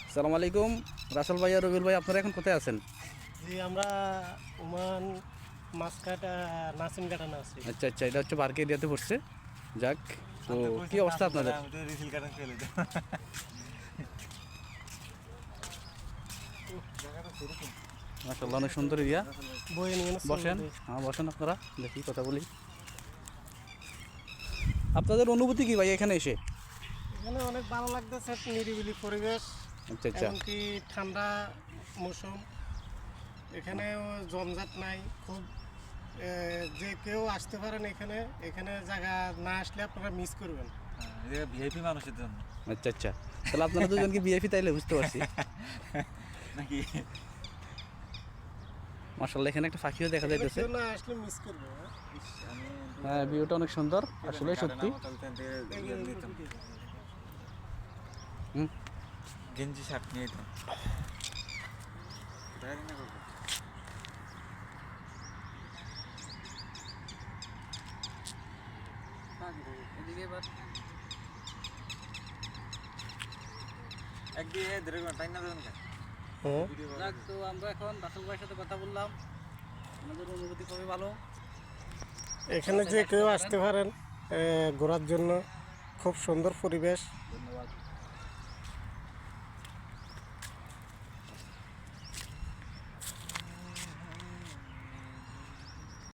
আসসালামু আলাইকুম রাসেল ভাই আর রবিউল ভাই, আপনারা এখন কোথায় আছেন? জি, আমরা ওমান মাছকাটা নাসিম কাটানো আছি। আচ্ছা আচ্ছা, এটা হচ্ছে বার্কে এরিয়াতে পড়ছে। যাক, তো কি অবস্থা আপনাদের? মাশাআল্লাহ, অনেক সুন্দর এরিয়া। বই নিয়ে বসেন, হ্যাঁ বসেন, আপনারা দেখি কথা বলি। আপনাদের অনুভূতি কি ভাই এখানে এসে? এখানে অনেক ভালো লাগতেছে, নিরিবিলি পরিবেশ, আচ্ছা আচ্ছা, এমনকি ঠান্ডা মৌসুম। এখানেও জমজট নাই খুব। যে কেউ আসতে পারেন এখানে। এখানে জায়গা না আসলে আপনারা মিস করবেন। ভিআইপি মানুষের জন্য আচ্ছা আচ্ছা, তাহলে আপনারা দুজন কি বিএফি তাইলে বুঝতে পারছি। নাকি? মাশাআল্লাহ, এখানে একটা পাখিও দেখা যাইতেছে। কেউ না আসলে মিস করবে। হ্যাঁ, ভিউটা অনেক সুন্দর আসলে, সত্যি। হুম, গেঞ্জি শার্ট নিয়ে তো একদিকে ধরে টাইম না ধরুন। যাক, তো আমরা এখন রাসেল ভাইয়ের সাথে কথা বললাম, আমাদের অনুভূতি খুবই ভালো। এখানে যে কেউ আসতে পারেন ঘোরার জন্য। খুব সুন্দর পরিবেশ।